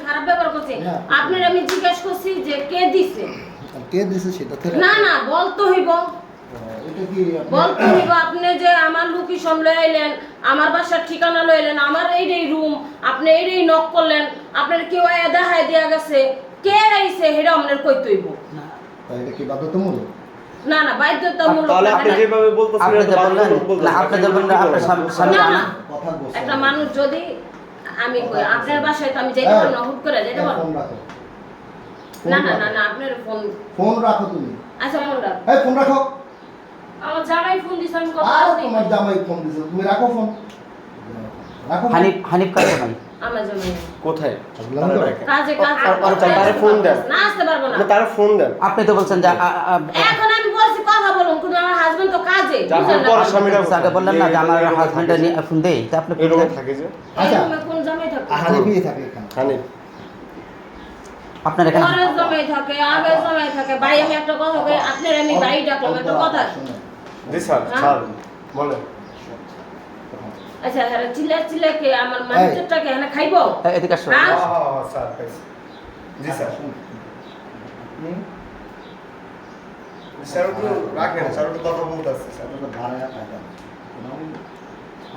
খারাপ ব্যবহার করছে। আপনার আমি জিজ্ঞেস করছি যে কে দিছে সেটা না না বলতে হইব। এটা কি বলতে হইব আপনি যে আমার লোকেশন লয়ে আইলেন, আমার বাসার ঠিকানা লয়ে আইলেন, আমার এইটাই রুম, আপনি এইটাই নক করলেন, আপনার কেউ আয়া দেখায় দেয়া গেছে, কে আইছে সেটা আপনার কইতে হইব। এটা কি বাধ্যতামূলক? না না বাধ্যতামূলক তাহলে আপনি যেভাবে বলতেছেন আপনি যে বললেন বলতেছেন আপনি যে বললেন আপনার স্বামী না আনা না কথা বলছি একটা মানুষ যদি আমি কই আপনার বাসায় তো আমি যাইতে পারবো না, হুট করে যাইতে পারবো ফোন রাখো না না না না আপনার ফোন ফোন রাখো তুমি। আচ্ছা ফোন রাখ। এই ফোন রাখো। আমার জামাই ফোন দিছে আমি কথা আর বলতে তোমার জামাই ফোন দিছে, তুমি রাখো ফোন। রাখো হানিফ হানিফ কাছে নাই আমার জামাই কোথায় কাজে তারে ফোন দেন না আসতে পারবো না। তারে ফোন দেন। আপনি তো বলছেন যে এখন আমি বলছি কথা বলুন, কিন্তু আমার হাজবেন্ড তো কাজে বুঝেন না। পর স্বামীরা আগে বললেন না যে আমার হাজবেন্ডের নিয়ে ফোন দেই তা আপনি ফোন এরকম দেন। থাকে যে আচ্ছা তুমি কোন জামাই থাকো? হানিফি থাকে এখানে। হানিফ আপনার এখানে পরের জামাই থাকে, আগের জামাই থাকে। ভাই আমি একটা কথা কই, আপনার আমি ভাই ডাকলাম একটা কথা। শোনো, জি স্যার স্যার বলেন। আচ্ছা হ্যাঁ চিল্লা কে আমার মানুষটাকে এখানে খাইবো? এদিকে আসো হ্যাঁ? স্যার জি স্যার আপনি স্যার একটু রাখেন, স্যার একটু কথা বলতে আছে স্যার। আপনার ভাড়া টাকা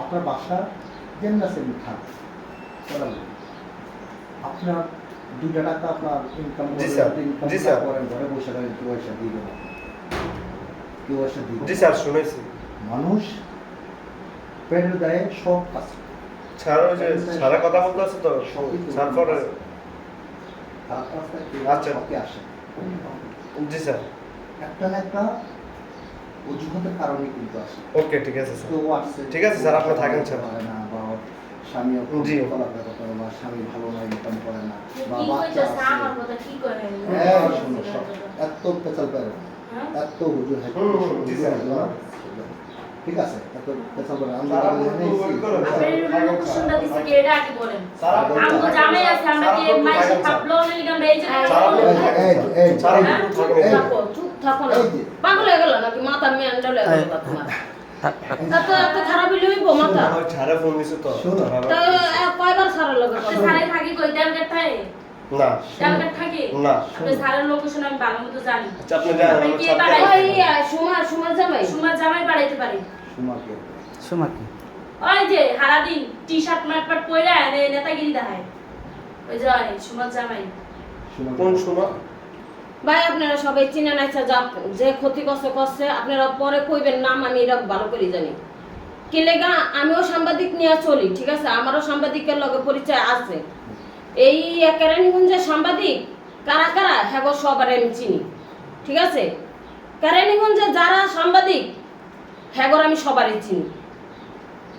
আপনার বাসা যেমন আছে খান চলাবো। আপনার 2 টাকা আপনার ইনকাম জি স্যার, জি স্যার। করেন, ঘরে বসে থাকেন, কেউ এসে দিয়ে দেবেন, কেউ এসে দিয়ে জি দেবেন। স্যার শুনেছি। মানুষ পেটের দায়ে সব কাজ করে। স্যার ওই যে সারা কথা বলতে আছে তো স্যার পরে খারাপ রাস্তায় কেউ আচ্ছা। সবকে আসে। জি স্যার একটা না একটা অজুহাতের কারণে কিন্তু আসে। ওকে ঠিক আছে স্যার। কেউ আসছে, ঠিক আছে স্যার, আপনি থাকেন স্যার। পারে না, বা ওর স্বামী জি। চলাফেরা করে, বা স্বামী ভালো নয়, ইনকাম করে না, বা কি বাচ্চা কইতেছ আছে। আমার কথা কি করে? হ্যাঁ, শোনো, সব এত পেঁচাল পেরো না, হ্যাঁ? এত হুজুর হয়, জি স্যার। ঠিক আছে, এত পেঁচাল পেরো না। আমরা এখানে এসেছি। আপনার লোকেশনটা দিছে কি এটা কি বলেন? স্যার আপনি আমগো জামাই আছে, আমরা কি মাইসে খাবলো না লিগাম এই যে এই স্যার আপনি হ্যাঁ? একটু থাকেন। থাকো, চুপ থাকো না। এই যে। পাগল হয়ে গেল নাকি? মাথা মেন্টাল হয়ে গেল তোমার? এত খারাপ হইব মাথা? ছাড়া ফোন দিছে তো শোনো। তা কয়বার ছাড়া লাগে? সারে থাকি কই টার্গেট থাকে না টার্গেট থাকে না আপনি সারের লোকেশন আমি ভালো মতো জানি আচ্ছা আপনি জানেন আপনি আমার কে ছাড়তে বাড়াই? ওই সুমার জামাই। সুমার জামাই বাড়াইতে পারি সুমাকে সুমা কি ওই যে সারাদিন টি শার্ট মারপাট পরে নেতাগিরি দেখায় ওই যে সুমার জামাই কোন সময় ভাই আপনারা সবাই চিনেন, আচ্ছা যাক, যে ক্ষতি করছে করছে, আপনারা পরে কইবেন নাম, আমি এটা ভালো করে জানি। কি লেগা আমিও সাংবাদিক নিয়ে চলি, ঠিক আছে, আমারও সাংবাদিকের লগে পরিচয় আছে। এই কেরানীগঞ্জের সাংবাদিক কারা কারা হ্যাঁ গো সবার আমি চিনি, ঠিক আছে। কেরানীগঞ্জে যারা সাংবাদিক হ্যাঁ গো আমি সবারই চিনি,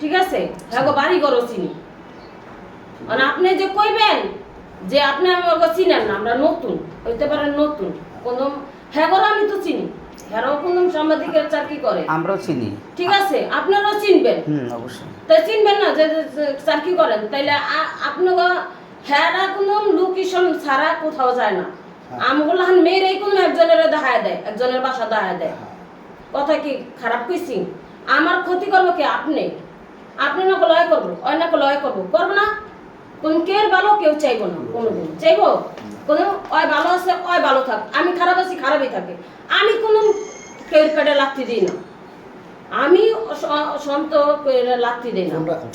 ঠিক আছে, হ্যাঁ গো বাড়িঘরও চিনি। মানে আপনি যে কইবেন যে আপনি আমাকে চিনেন না, আমরা নতুন হইতে পারেন, নতুন কোনো হ্যাঁ গো আমি তো চিনি, হ্যাঁ কোন সাংবাদিকের চাকরি করে, আমরাও চিনি ঠিক আছে, আপনারাও চিনবেন। অবশ্যই তাই চিনবেন না যে চাকরি করেন, তাইলে আপনাকে হ্যাঁ কোনো লোকেশন ছাড়া কোথাও যায় না। আমগুলো মেয়েরাই কোনো একজনের দেখায় দেয়, একজনের বাসা দেখায় দেয়। কথা কি খারাপ কইছি? আমার ক্ষতি করবো কি? আপনি আপনি না লয় করবো, ওই না লয় করবো, করবো না। কোন কেউ ভালো কেউ চাইবো না, কোনোদিন চাইবো? কোনো ওই ভালো আছে ওই ভালো থাক, আমি খারাপ আছি খারাপই থাকে। আমি কোনো কেউ পেটে লাগতে দিই না, আমি সন্ত লাগতে দিই না, ফোন রাখো,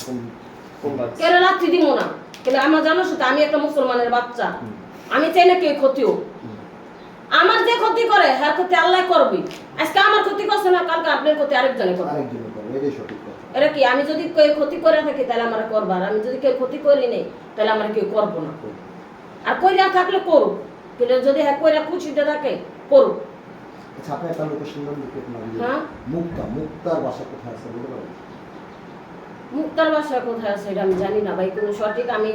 ফোন কেউ লাগতে দিব না। কিন্তু আমার জানো শুধু আমি একটা মুসলমানের বাচ্চা, আমি চাই না কেউ ক্ষতি হোক। আমার যে ক্ষতি করে হ্যাঁ ক্ষতি আল্লাহ করবি। আজকে আমার ক্ষতি করছে না, কালকে আপনার ক্ষতি আরেকজনে করবে। আরেকজনে করো, এটাই সঠিক কথা। এটা কি আমি যদি কেউ ক্ষতি করে থাকি তাহলে আমার করবার, আমি যদি কেউ ক্ষতি করি নেই তাহলে আমার কেউ করবো না। আর কইরা থাকলে করুক, কিন্তু যদি হ্যাঁ কইরা খুশিতে থাকে করুক। আচ্ছা, আপনি একটা লোকেশন নাম লিখে আপনার হ্যাঁ? মুক্তার বাসা কোথায় আছে বলতে পারবেন? মুক্তার বাসা কোথায় আছে এটা আমি জানি না ভাই, কোনো সঠিক। আমি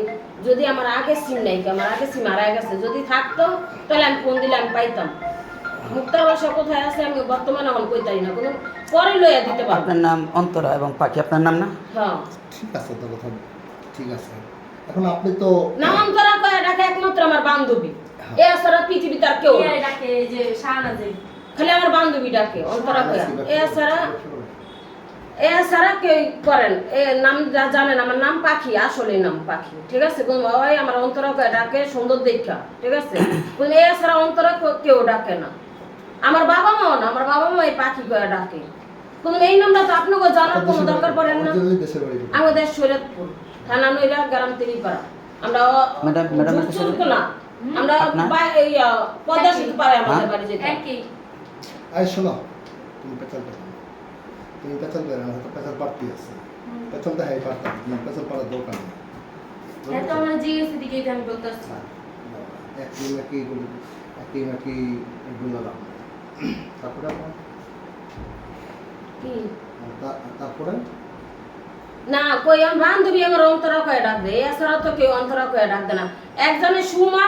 যদি আমার আগে সিম নাই, আমার আগে সিম হারায় গেছে, যদি থাকতো তাহলে আমি ফোন দিলে আমি পাইতাম। মুক্তার বাসা কোথায় আছে আমি বর্তমানে এখন কইতাই না, কোনো পরে লইয়া দিতে পারবো। আপনার নাম অন্তরা এবং পাখি আপনার নাম না? হ্যাঁ ঠিক আছে, তো কথা ঠিক আছে। এখন আপনি তো নামান্তরা কয়ে ডাকে একমাত্র আমার বান্ধবী, এ ছাড়া পৃথিবীতে আর কেউ না। কে ডাকে যে শাহনাজে খালি আমার বান্ধবী ডাকে অন্তরা কয়া, এ ছাড়া এছাড়া কে করেন এ নাম জানেন আমার নাম পাখি, আসলে নাম পাখি, ঠিক আছে? ওই আমার অন্তরা ডাকে সুন্দর দেখা, ঠিক আছে? এছাড়া অন্তরা কেউ ডাকে না। আমার বাবা মাও না, আমার বাবা মা এই পাখি করে ডাকে। কিন্তু এই নামটা তো আপনাকে জানার কোনো দরকার পড়ে না। দেশের বাড়ি কোথায়? আমাদের শরীয়তপুর থানা নইরা গ্রাম তেলিপাড়া। আমরা ম্যাডামের চুরচুর না, আমরা আপনার? পদ্মা সেতু পারে আমাদের বাড়ি যেতে। একই আয় শোনো, তুমি পেছাল পেছাল, তুমি পেছাল পেছাল, হয়তো পেছাল পারতি আছে, পেছালটা হ্যাঁ পারতাম, তোমার পেছাল পারার দরকার নেই। হ্যাঁ তো আমরা জিজ্ঞেস দিকে আমি বলতেছি একই নাকি এগুলো লাভ নেই। তারপরে আপনার কি তারপরে না কই আমার বান্ধবী আমার অন্তরা কয়ে ডাক দেয়, এছাড়া তো কেউ অন্তরা কয়ে ডাক দেয় না। একজনের সুমা